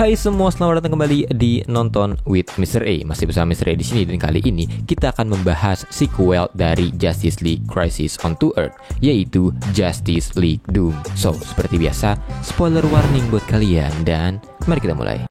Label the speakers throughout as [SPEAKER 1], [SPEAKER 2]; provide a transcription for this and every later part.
[SPEAKER 1] Hai semua, selamat datang kembali di Nonton with Mr. A. Masih bersama Mr. A di sini, dan kali ini kita akan membahas sequel dari Justice League Crisis on Two Earth, yaitu Justice League Doom. So, seperti biasa, spoiler warning buat kalian, dan mari kita mulai.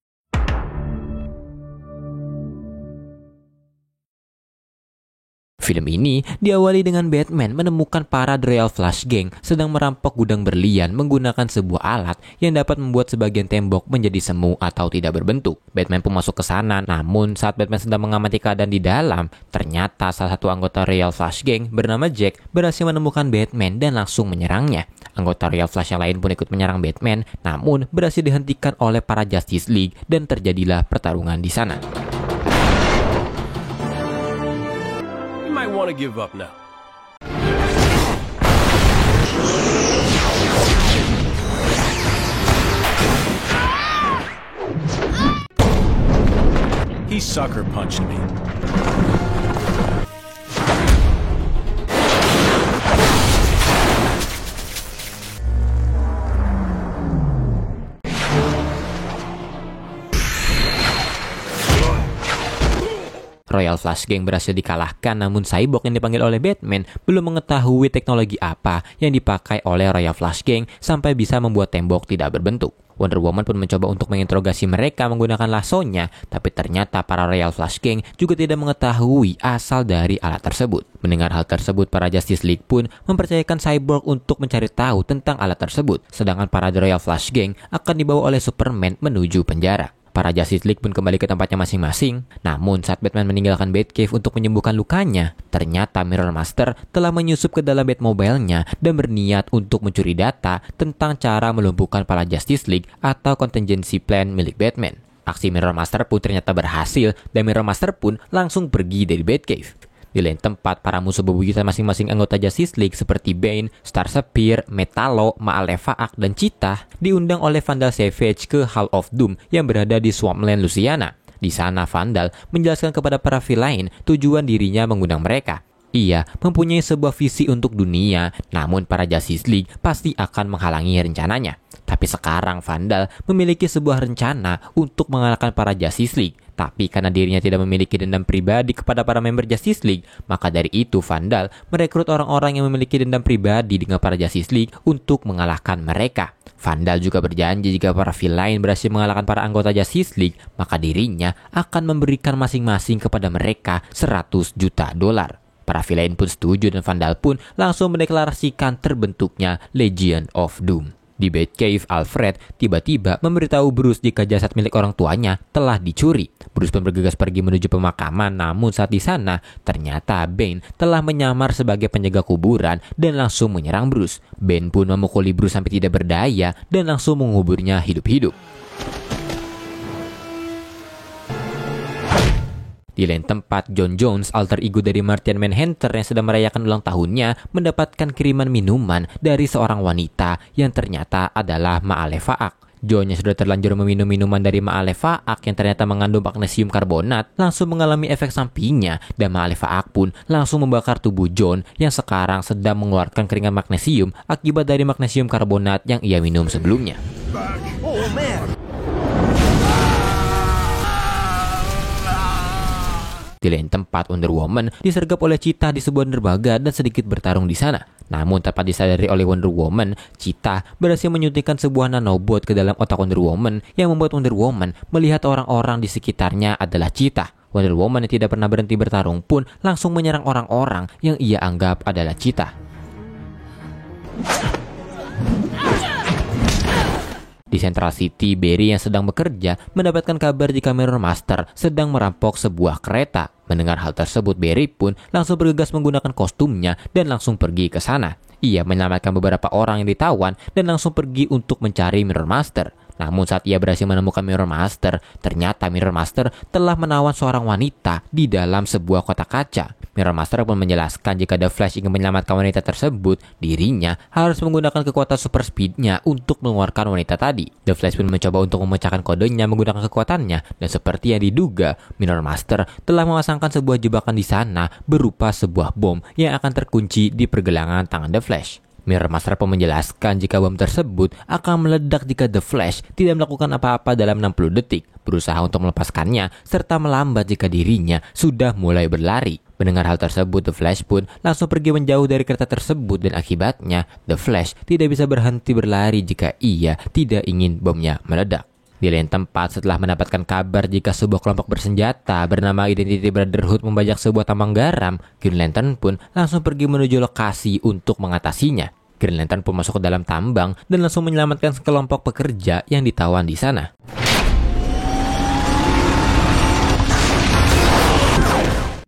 [SPEAKER 1] Film ini diawali dengan Batman menemukan para Royal Flush Gang sedang merampok gudang berlian menggunakan sebuah alat yang dapat membuat sebagian tembok menjadi semu atau tidak berbentuk. Batman pun masuk ke sana, namun saat Batman sedang mengamati keadaan di dalam, ternyata salah satu anggota Royal Flush Gang bernama Jack berhasil menemukan Batman dan langsung menyerangnya. Anggota Royal Flush yang lain pun ikut menyerang Batman, namun berhasil dihentikan oleh para Justice League dan terjadilah pertarungan di sana.
[SPEAKER 2] Might want to give up now. He sucker punched me.
[SPEAKER 1] Royal Flush Gang berhasil dikalahkan, namun Cyborg yang dipanggil oleh Batman belum mengetahui teknologi apa yang dipakai oleh Royal Flush Gang sampai bisa membuat tembok tidak berbentuk. Wonder Woman pun mencoba untuk menginterogasi mereka menggunakan lasonya, tapi ternyata para Royal Flush Gang juga tidak mengetahui asal dari alat tersebut. Mendengar hal tersebut, para Justice League pun mempercayakan Cyborg untuk mencari tahu tentang alat tersebut, sedangkan para Royal Flush Gang akan dibawa oleh Superman menuju penjara. Para Justice League pun kembali ke tempatnya masing-masing. Namun saat Batman meninggalkan Batcave untuk menyembuhkan lukanya, ternyata Mirror Master telah menyusup ke dalam Batmobile-nya dan berniat untuk mencuri data tentang cara melumpuhkan para Justice League atau contingency plan milik Batman. Aksi Mirror Master pun ternyata berhasil dan Mirror Master pun langsung pergi dari Batcave. Di lain tempat, para musuh bebuyutan masing-masing anggota Justice League seperti Bane, Star Sapphire, Metallo, Malefaak, dan Cheetah diundang oleh Vandal Savage ke Hall of Doom yang berada di Swampland, Louisiana. Di sana, Vandal menjelaskan kepada para villain tujuan dirinya mengundang mereka. Ia mempunyai sebuah visi untuk dunia, namun para Justice League pasti akan menghalangi rencananya. Tapi sekarang Vandal memiliki sebuah rencana untuk mengalahkan para Justice League. Tapi karena dirinya tidak memiliki dendam pribadi kepada para member Justice League, maka dari itu Vandal merekrut orang-orang yang memiliki dendam pribadi dengan para Justice League untuk mengalahkan mereka. Vandal juga berjanji jika para villain berhasil mengalahkan para anggota Justice League, maka dirinya akan memberikan masing-masing kepada mereka $100 juta. Para villain pun setuju dan Vandal pun langsung mendeklarasikan terbentuknya Legion of Doom. Di Batcave, Alfred tiba-tiba memberitahu Bruce jika jasad milik orang tuanya telah dicuri. Bruce pun bergegas pergi menuju pemakaman, namun saat di sana ternyata Bane telah menyamar sebagai penjaga kuburan dan langsung menyerang Bruce. Bane pun memukuli Bruce sampai tidak berdaya dan langsung menguburnya hidup-hidup. Di lain tempat, John Jones, alter ego dari Martian Manhunter yang sedang merayakan ulang tahunnya, mendapatkan kiriman minuman dari seorang wanita yang ternyata adalah Malefaak. John yang sudah terlanjur meminum minuman dari Malefaak yang ternyata mengandung magnesium karbonat langsung mengalami efek sampingnya, dan Malefaak pun langsung membakar tubuh John yang sekarang sedang mengeluarkan keringat magnesium akibat dari magnesium karbonat yang ia minum sebelumnya. Di lain tempat, Wonder Woman disergap oleh Cheetah di sebuah dermaga dan sedikit bertarung di sana. Namun tanpa disadari oleh Wonder Woman, Cheetah berhasil menyuntikkan sebuah nanobot ke dalam otak Wonder Woman yang membuat Wonder Woman melihat orang-orang di sekitarnya adalah Cheetah. Wonder Woman yang tidak pernah berhenti bertarung pun langsung menyerang orang-orang yang ia anggap adalah Cheetah. Di Central City, Barry yang sedang bekerja mendapatkan kabar jika Mirror Master sedang merampok sebuah kereta. Mendengar hal tersebut, Barry pun langsung bergegas menggunakan kostumnya dan langsung pergi ke sana. Ia menyelamatkan beberapa orang yang ditawan dan langsung pergi untuk mencari Mirror Master. Namun saat ia berhasil menemukan Mirror Master, ternyata Mirror Master telah menawan seorang wanita di dalam sebuah kotak kaca. Mirror Master pun menjelaskan jika The Flash ingin menyelamatkan wanita tersebut, dirinya harus menggunakan kekuatan super speed-nya untuk mengeluarkan wanita tadi. The Flash pun mencoba untuk memecahkan kodenya menggunakan kekuatannya, dan seperti yang diduga, Mirror Master telah memasangkan sebuah jebakan di sana berupa sebuah bom yang akan terkunci di pergelangan tangan The Flash. Mirror Master pun menjelaskan jika bom tersebut akan meledak jika The Flash tidak melakukan apa-apa dalam 60 detik, berusaha untuk melepaskannya, serta melambat jika dirinya sudah mulai berlari. Mendengar hal tersebut, The Flash pun langsung pergi menjauh dari kereta tersebut dan akibatnya The Flash tidak bisa berhenti berlari jika ia tidak ingin bomnya meledak. Di lain tempat, setelah mendapatkan kabar jika sebuah kelompok bersenjata bernama Identity Brotherhood membajak sebuah tambang garam, Green Lantern pun langsung pergi menuju lokasi untuk mengatasinya. Green Lantern pun masuk ke dalam tambang dan langsung menyelamatkan sekelompok pekerja yang ditawan di sana.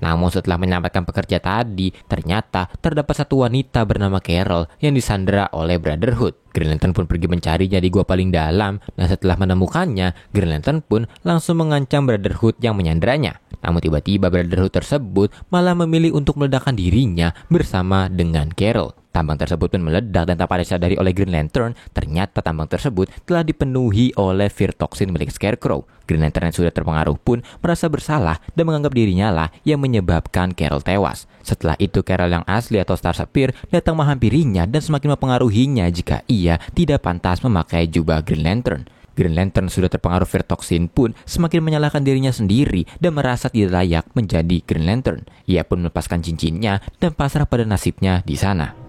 [SPEAKER 1] Namun setelah menyelamatkan pekerja tadi, ternyata terdapat satu wanita bernama Carol yang disandera oleh Brotherhood. Green Lantern pun pergi mencarinya di gua paling dalam, dan setelah menemukannya, Green Lantern pun langsung mengancam Brotherhood yang menyanderanya. Namun tiba-tiba Brotherhood tersebut malah memilih untuk meledakkan dirinya bersama dengan Carol. Tambang tersebut pun meledak dan tanpa disadari oleh Green Lantern, ternyata tambang tersebut telah dipenuhi oleh fear toxin milik Scarecrow. Green Lantern yang sudah terpengaruh pun merasa bersalah dan menganggap dirinya lah yang menyebabkan Carol tewas. Setelah itu Carol yang asli atau Star Sapphire datang menghampirinya dan semakin mempengaruhinya jika ia tidak pantas memakai jubah Green Lantern. Green Lantern sudah terpengaruh fear toxin pun semakin menyalahkan dirinya sendiri dan merasa tidak layak menjadi Green Lantern. Ia pun melepaskan cincinnya dan pasrah pada nasibnya di sana.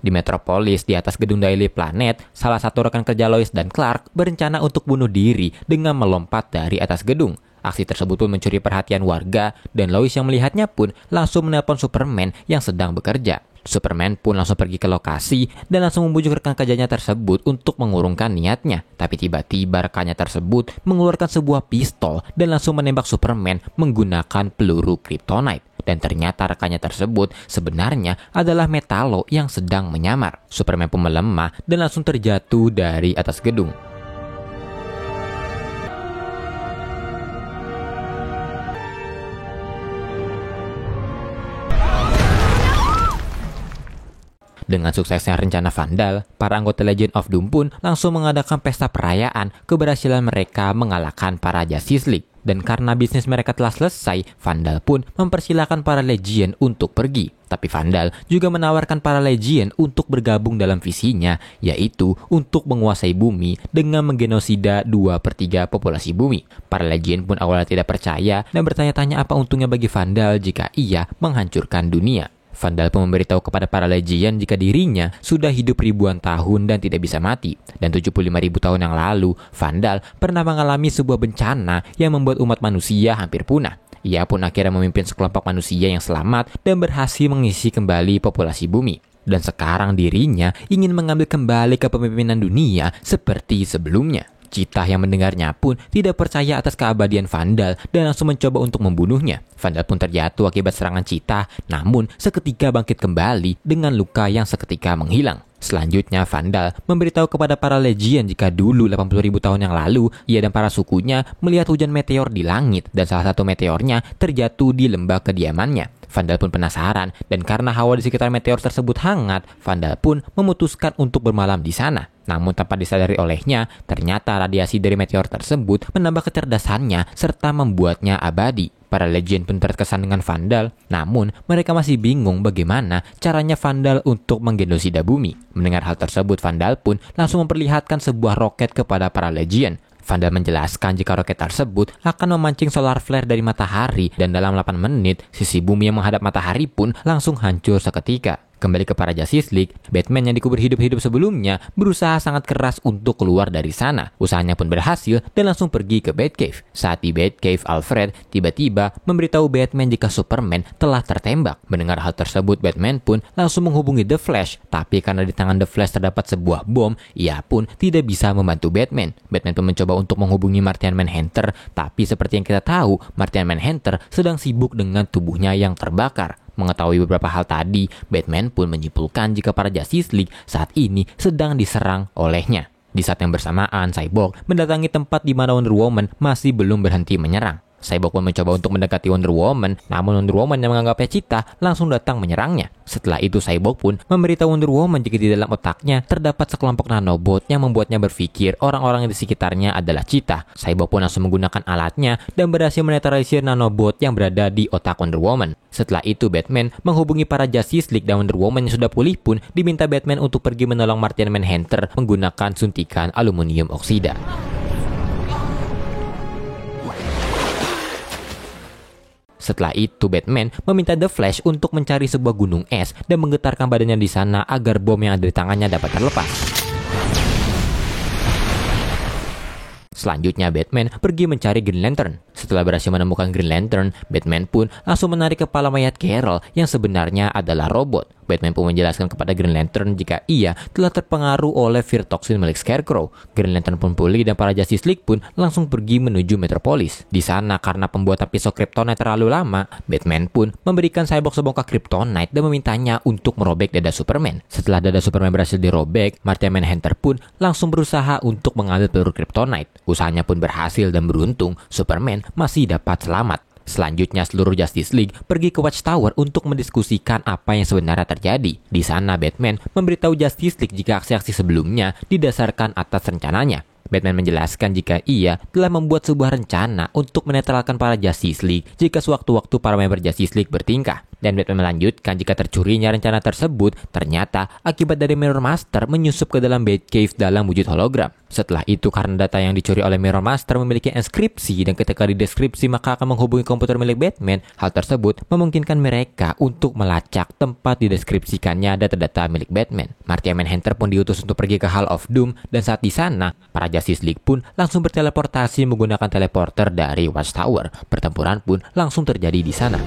[SPEAKER 1] Di Metropolis, di atas gedung Daily Planet, salah satu rekan kerja Lois dan Clark berencana untuk bunuh diri dengan melompat dari atas gedung. Aksi tersebut pun mencuri perhatian warga dan Lois yang melihatnya pun langsung menelpon Superman yang sedang bekerja. Superman pun langsung pergi ke lokasi dan langsung membujuk rekan kerjanya tersebut untuk mengurungkan niatnya. Tapi tiba-tiba rekannya tersebut mengeluarkan sebuah pistol dan langsung menembak Superman menggunakan peluru kryptonite. Dan ternyata rekannya tersebut sebenarnya adalah Metallo yang sedang menyamar. Superman pun melemah dan langsung terjatuh dari atas gedung. Dengan suksesnya rencana Vandal, para anggota Legion of Doom pun langsung mengadakan pesta perayaan keberhasilan mereka mengalahkan para Justice League. Dan karena bisnis mereka telah selesai, Vandal pun mempersilahkan para Legion untuk pergi. Tapi Vandal juga menawarkan para Legion untuk bergabung dalam visinya, yaitu untuk menguasai bumi dengan menggenosida 2/3 populasi bumi. Para Legion pun awalnya tidak percaya dan bertanya-tanya apa untungnya bagi Vandal jika ia menghancurkan dunia. Vandal pun memberitahu kepada para Legion jika dirinya sudah hidup ribuan tahun dan tidak bisa mati. Dan 75.000 tahun yang lalu, Vandal pernah mengalami sebuah bencana yang membuat umat manusia hampir punah. Ia pun akhirnya memimpin sekelompok manusia yang selamat dan berhasil mengisi kembali populasi bumi. Dan sekarang dirinya ingin mengambil kembali kepemimpinan dunia seperti sebelumnya. Cheetah yang mendengarnya pun tidak percaya atas keabadian Vandal dan langsung mencoba untuk membunuhnya. Vandal pun terjatuh akibat serangan Cheetah, namun seketika bangkit kembali dengan luka yang seketika menghilang. Selanjutnya, Vandal memberitahu kepada para Legion jika dulu 80.000 tahun yang lalu, ia dan para sukunya melihat hujan meteor di langit dan salah satu meteornya terjatuh di lembah kediamannya. Vandal pun penasaran dan karena hawa di sekitar meteor tersebut hangat, Vandal pun memutuskan untuk bermalam di sana. Namun tanpa disadari olehnya, ternyata radiasi dari meteor tersebut menambah kecerdasannya serta membuatnya abadi. Para Legion pun terkesan dengan Vandal, namun mereka masih bingung bagaimana caranya Vandal untuk menggenosida bumi. Mendengar hal tersebut, Vandal pun langsung memperlihatkan sebuah roket kepada para Legion. Vandal menjelaskan jika roket tersebut akan memancing solar flare dari matahari dan dalam 8 menit, sisi bumi yang menghadap matahari pun langsung hancur seketika. Kembali ke para Justice League, Batman yang dikubur hidup-hidup sebelumnya berusaha sangat keras untuk keluar dari sana. Usahanya pun berhasil dan langsung pergi ke Batcave. Saat di Batcave, Alfred tiba-tiba memberitahu Batman jika Superman telah tertembak. Mendengar hal tersebut, Batman pun langsung menghubungi The Flash. Tapi karena di tangan The Flash terdapat sebuah bom, ia pun tidak bisa membantu Batman. Batman pun mencoba untuk menghubungi Martian Manhunter, tapi seperti yang kita tahu, Martian Manhunter sedang sibuk dengan tubuhnya yang terbakar. Mengetahui beberapa hal tadi, Batman pun menyimpulkan jika para Justice League saat ini sedang diserang olehnya. Di saat yang bersamaan, Cyborg mendatangi tempat di mana Wonder Woman masih belum berhenti menyerang. Cyborg pun mencoba untuk mendekati Wonder Woman, namun Wonder Woman yang menganggapnya Cheetah langsung datang menyerangnya. Setelah itu Cyborg pun memberitahu Wonder Woman jika di dalam otaknya terdapat sekelompok nanobot yang membuatnya berpikir orang-orang di sekitarnya adalah Cheetah. Cyborg pun langsung menggunakan alatnya dan berhasil menetralisir nanobot yang berada di otak Wonder Woman. Setelah itu Batman menghubungi para Justice League dan Wonder Woman yang sudah pulih pun diminta Batman untuk pergi menolong Martian Manhunter menggunakan suntikan aluminium oksida. Setelah itu Batman meminta The Flash untuk mencari sebuah gunung es dan menggetarkan badannya di sana agar bom yang ada di tangannya dapat terlepas. Selanjutnya Batman pergi mencari Green Lantern. Setelah berhasil menemukan Green Lantern, Batman pun langsung menarik kepala mayat Carol yang sebenarnya adalah robot. Batman pun menjelaskan kepada Green Lantern jika ia telah terpengaruh oleh virtoksin milik Scarecrow. Green Lantern pun pulih dan para Justice League pun langsung pergi menuju Metropolis. Di sana karena pembuatan pisau Kryptonite terlalu lama, Batman pun memberikan Cyborg sebongkah Kryptonite dan memintanya untuk merobek dada Superman. Setelah dada Superman berhasil dirobek, Martian Manhunter pun langsung berusaha untuk mengambil peluru Kryptonite. Usahanya pun berhasil dan beruntung Superman masih dapat selamat. Selanjutnya seluruh Justice League pergi ke Watchtower untuk mendiskusikan apa yang sebenarnya terjadi. Di sana Batman memberitahu Justice League jika aksi-aksi sebelumnya didasarkan atas rencananya. Batman menjelaskan jika ia telah membuat sebuah rencana untuk menetralkan para Justice League jika sewaktu-waktu para member Justice League bertingkah. Dan Batman melanjutkan jika tercurinya rencana tersebut ternyata akibat dari Mirror Master menyusup ke dalam Batcave dalam wujud hologram. Setelah itu karena data yang dicuri oleh Mirror Master memiliki inskripsi dan ketika dideskripsi maka akan menghubungi komputer milik Batman, hal tersebut memungkinkan mereka untuk melacak tempat dideskripsikannya data-data milik Batman. Martian Manhunter pun diutus untuk pergi ke Hall of Doom dan saat di sana para Justice League pun langsung berteleportasi menggunakan teleporter dari Watchtower. Pertempuran pun langsung terjadi di sana.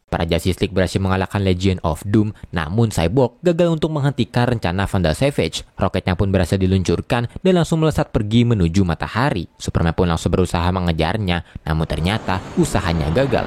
[SPEAKER 1] Para Justice League berhasil mengalahkan Legion of Doom, namun Cyborg gagal untuk menghentikan rencana Vandal Savage. Roketnya pun berhasil diluncurkan dan langsung melesat pergi menuju matahari. Superman pun langsung berusaha mengejarnya, namun ternyata usahanya gagal.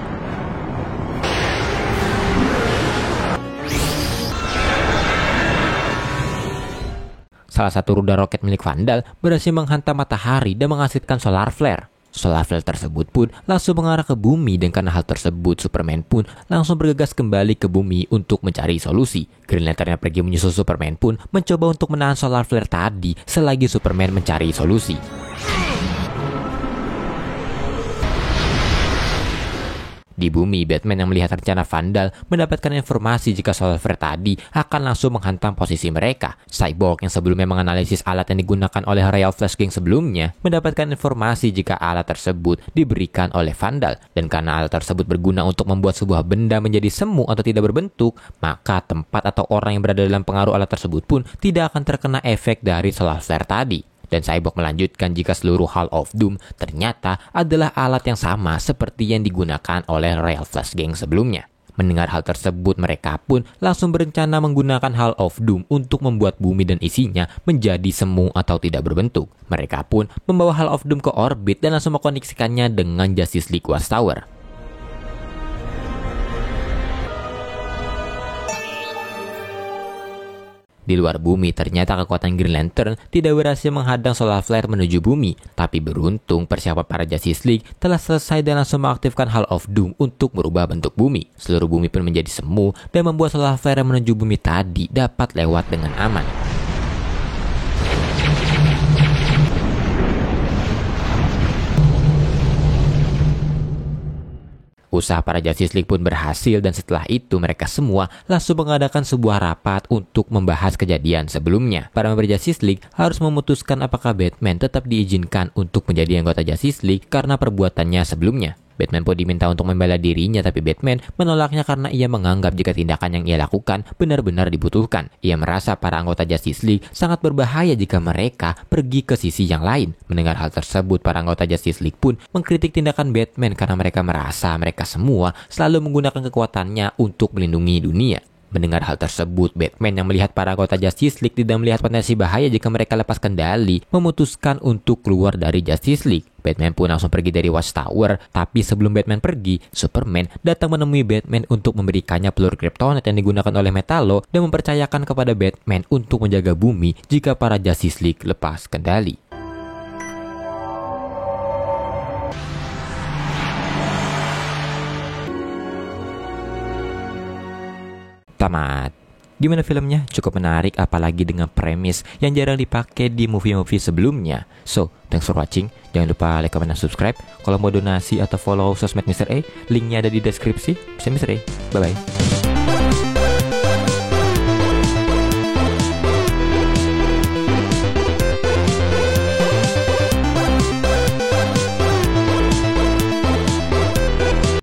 [SPEAKER 1] Salah satu rudal roket milik Vandal berhasil menghantam matahari dan menghasilkan solar flare. Solar flare tersebut pun langsung mengarah ke bumi dan karena hal tersebut Superman pun langsung bergegas kembali ke bumi untuk mencari solusi. Green Lantern yang pergi menyusul Superman pun mencoba untuk menahan solar flare tadi selagi Superman mencari solusi. Di bumi, Batman yang melihat rencana Vandal mendapatkan informasi jika solar flare tadi akan langsung menghantam posisi mereka. Cyborg yang sebelumnya menganalisis alat yang digunakan oleh Royal Flush Gang sebelumnya mendapatkan informasi jika alat tersebut diberikan oleh Vandal. Dan karena alat tersebut berguna untuk membuat sebuah benda menjadi semu atau tidak berbentuk, maka tempat atau orang yang berada dalam pengaruh alat tersebut pun tidak akan terkena efek dari solar flare tadi. Dan Cyborg melanjutkan jika seluruh Hall of Doom ternyata adalah alat yang sama seperti yang digunakan oleh Royal Flush Gang sebelumnya. Mendengar hal tersebut, mereka pun langsung berencana menggunakan Hall of Doom untuk membuat bumi dan isinya menjadi semu atau tidak berbentuk. Mereka pun membawa Hall of Doom ke orbit dan langsung mengkoneksikannya dengan Justice League Watchtower. Di luar bumi, ternyata kekuatan Green Lantern tidak berhasil menghadang solar flare menuju bumi. Tapi beruntung, persiapan para Justice League telah selesai dan langsung mengaktifkan Hall of Doom untuk merubah bentuk bumi. Seluruh bumi pun menjadi semu dan membuat solar flare yang menuju bumi tadi dapat lewat dengan aman. Usaha para Justice League pun berhasil dan setelah itu mereka semua langsung mengadakan sebuah rapat untuk membahas kejadian sebelumnya. Para member Justice League harus memutuskan apakah Batman tetap diizinkan untuk menjadi anggota Justice League karena perbuatannya sebelumnya. Batman pun diminta untuk membela dirinya tapi Batman menolaknya karena ia menganggap jika tindakan yang ia lakukan benar-benar dibutuhkan. Ia merasa para anggota Justice League sangat berbahaya jika mereka pergi ke sisi yang lain. Mendengar hal tersebut, para anggota Justice League pun mengkritik tindakan Batman karena mereka merasa mereka semua selalu menggunakan kekuatannya untuk melindungi dunia. Mendengar hal tersebut, Batman yang melihat para anggota Justice League tidak melihat potensi bahaya jika mereka lepas kendali, memutuskan untuk keluar dari Justice League. Batman pun langsung pergi dari Watchtower, tapi sebelum Batman pergi, Superman datang menemui Batman untuk memberikannya peluru kryptonite yang digunakan oleh Metallo dan mempercayakan kepada Batman untuk menjaga bumi jika para Justice League lepas kendali. Tamat. Gimana filmnya? Cukup menarik, apalagi dengan premis yang jarang dipakai di movie-movie sebelumnya. So, thanks for watching. Jangan lupa like, comment, dan subscribe. Kalau mau donasi atau follow sosmed Mr. A, linknya ada di deskripsi. Saya Mr. A. Bye-bye.